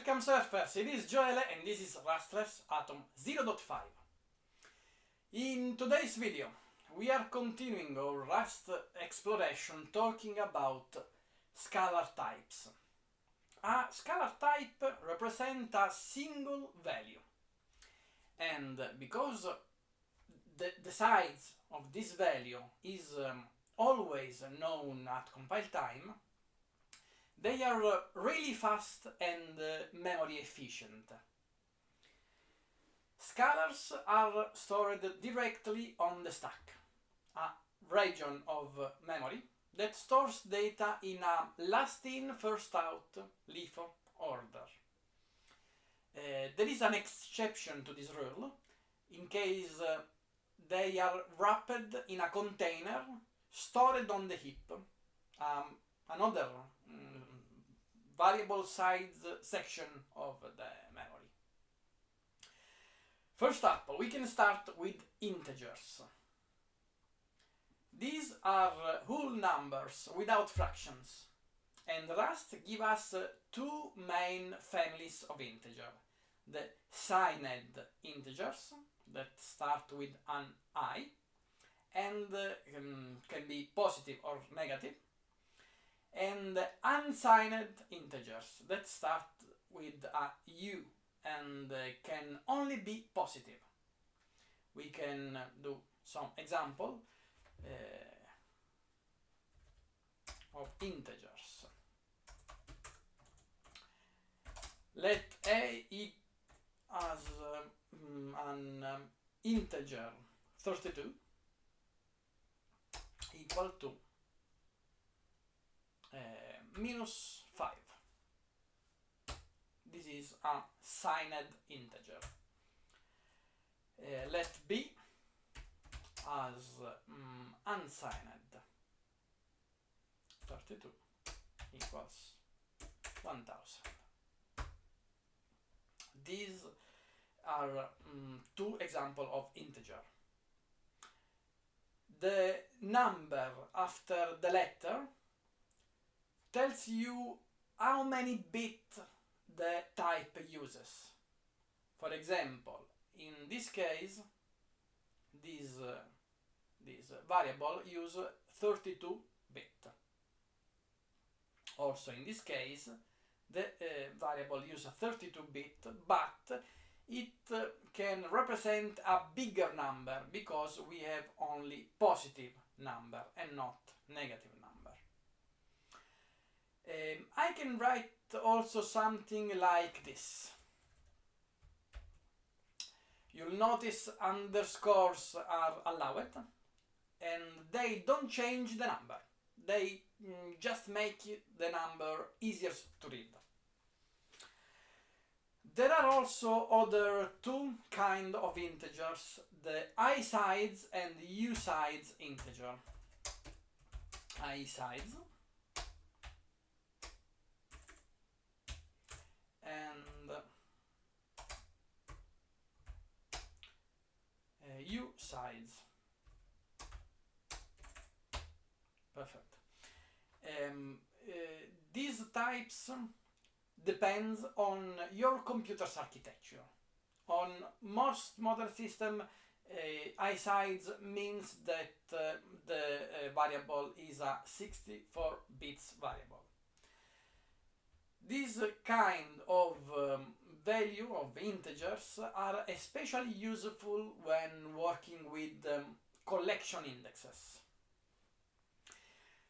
Welcome surfers, it is Joele and this is Rustlers Atom 0.5. In today's video we are continuing our Rust exploration talking about scalar types. A scalar type represents a single value, and because the size of this value is always known at compile time, they are really fast and memory efficient. Scalars are stored directly on the stack, a region of memory that stores data in a last in, first out LIFO order. There is an exception to this rule in case they are wrapped in a container stored on the heap. Another variable size section of the memory. First up, we can start with integers. These are whole numbers without fractions, and Rust gives us two main families of integer: the signed integers that start with an I and can be positive or negative, and unsigned integers that start with a U and can only be positive. We can do some example of integers. Let A as an integer 32 equal to minus 5. This is a signed integer. Let B as unsigned 32 equals 1000. These are two examples of integer. The number after the letter tells you how many bits the type uses. For example, in this case, this variable uses 32 bits. Also in this case, the variable uses 32 bits, but it can represent a bigger number because we have only positive number and not negative number. I can write also something like this. You'll notice underscores are allowed and they don't change the number. They just make the number easier to read. There are also other two kinds of integers, the I-sides and U-sides integer. I-sides and U-sides. Perfect. These types depends on your computer's architecture. On most modern systems, I-sides means that the variable is a 64 bits variable. This kind of value of integers are especially useful when working with collection indexes.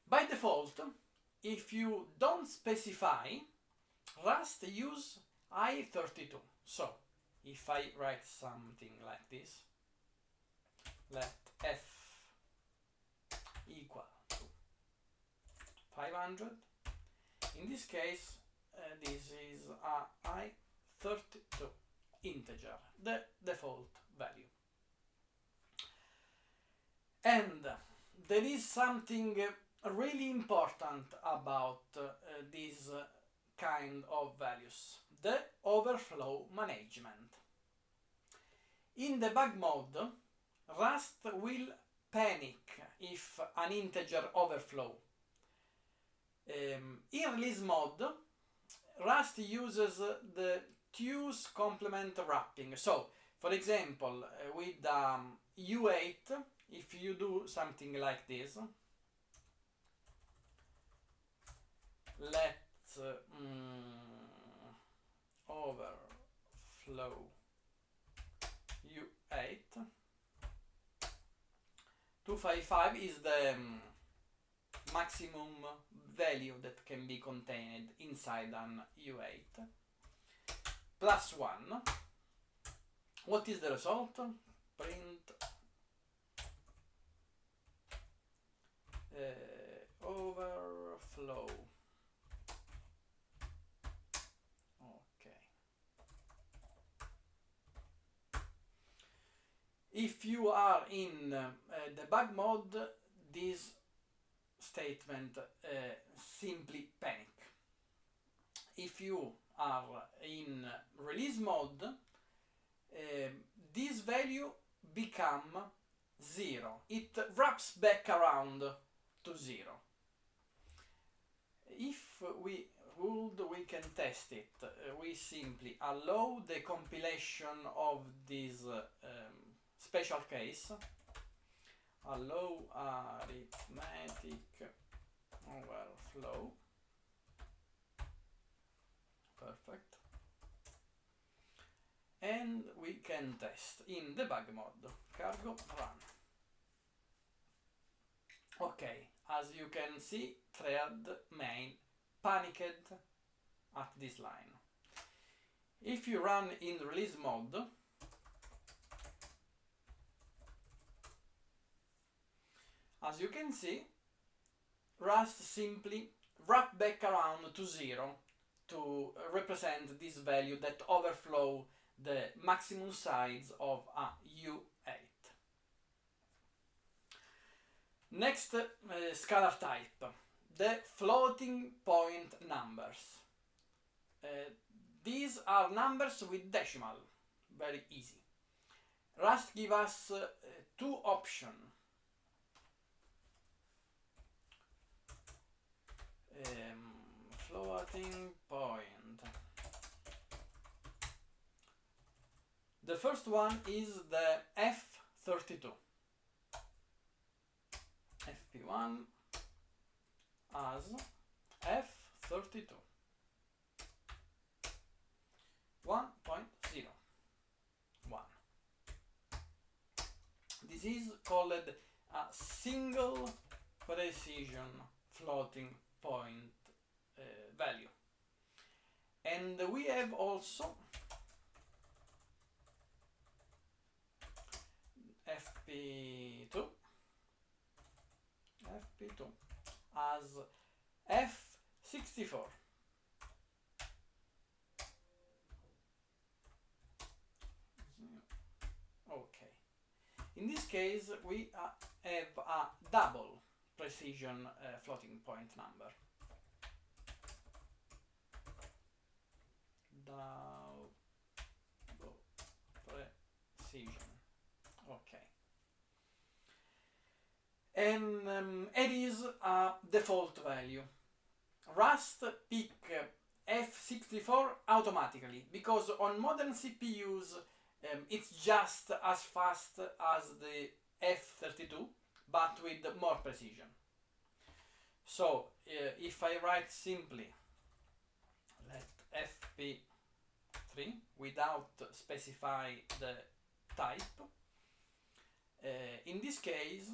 By default, if you don't specify, Rust use I32. So, if I write something like this, let f equal to 500. In this case, this is a I32 integer, the default value. And there is something really important about this kind of values: the overflow management. In debug mode, Rust will panic if an integer overflow. In release mode, Rust uses the two's complement wrapping. So, for example, with U8, if you do something like this, let's overflow U8. 255 is the maximum value that can be contained inside an U8 plus 1. What is the result? Print overflow. Okay. If you are in debug mode, this statement simply panic. If you are in release mode, this value become 0. It wraps back around to 0. If we would, we can test it. We simply allow the compilation of this special case. Allow arithmetic overflow. Perfect. And we can test in debug mode. Cargo run. Okay, as you can see, thread main panicked at this line. If you run in release mode, as you can see, Rust simply wrap back around to 0 to represent this value that overflow the maximum size of a U8. Next, scalar type, the floating point numbers. These are numbers with decimal, very easy. Rust gives us two options. Floating point. The first one is the F32. FP1 as F32 1.0 1. This is called a single precision floating point value. And we have also FP2 as F64. Okay. In this case, we have a double precision floating point number. Double precision. Okay. And it is a default value. Rust pick F64 automatically because on modern CPUs it's just as fast as the F32 but with more precision. So if I write simply let FP3 without specify the type, in this case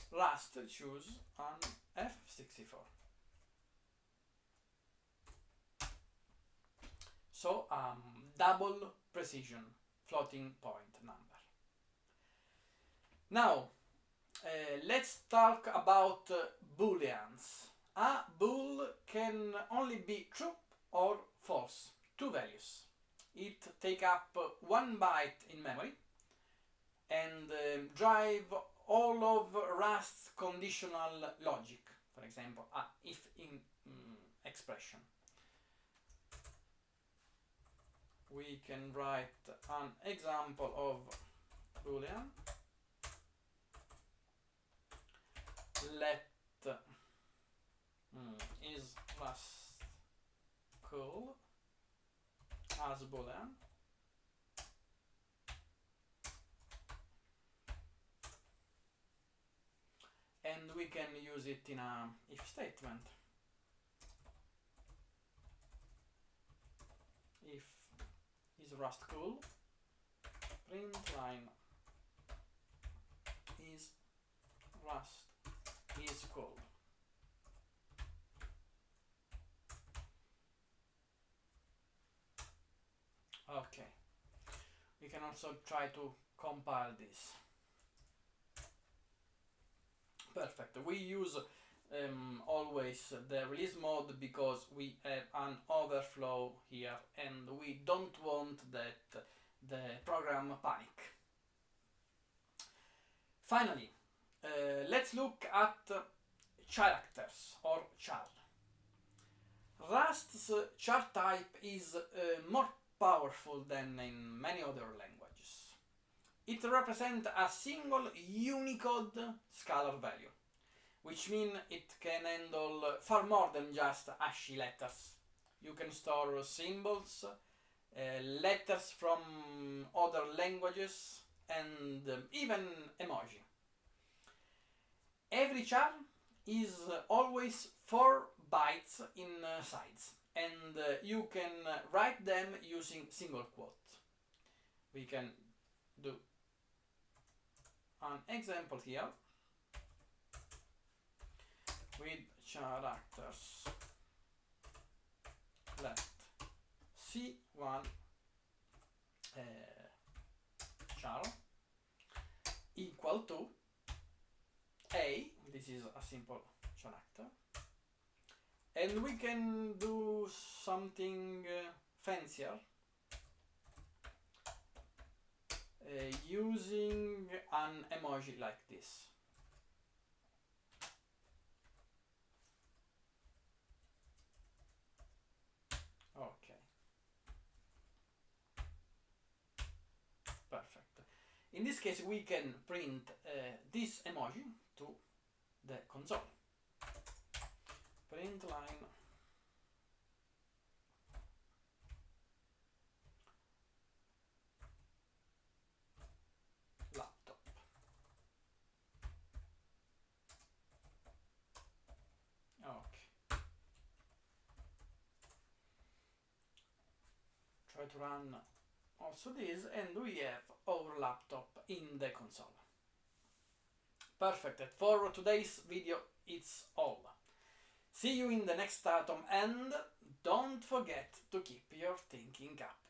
Rust choose an F64. So double precision floating point number. Now let's talk about booleans. A bool can only be true or false, two values. It take up 1 byte in memory and drive all of Rust's conditional logic, for example, if in expression. We can write an example of boolean. Let is Rust as boolean. And we can use it in a if statement. If is Rust cool, print line is Rust is cool. Okay, we can also try to compile this. Perfect. We use always the release mode because we have an overflow here and we don't want that the program panic. Finally, let's look at characters or char. Rust's char type is more powerful than in many other languages. It represents a single Unicode scalar value, which means it can handle far more than just ASCII letters. You can store symbols, letters from other languages, and even emoji. Every char is always 4 bytes in size, and you can write them using single quote. We can do an example here with characters left C1 char equal to A, this is a simple character, and we can do something fancier using an emoji like this. Okay, perfect. In this case we can print this emoji to the console. Print line laptop. Okay. Try to run also this, and we have our laptop in the console. Perfect. For today's video it's all. See you in the next atom, and don't forget to keep your thinking up.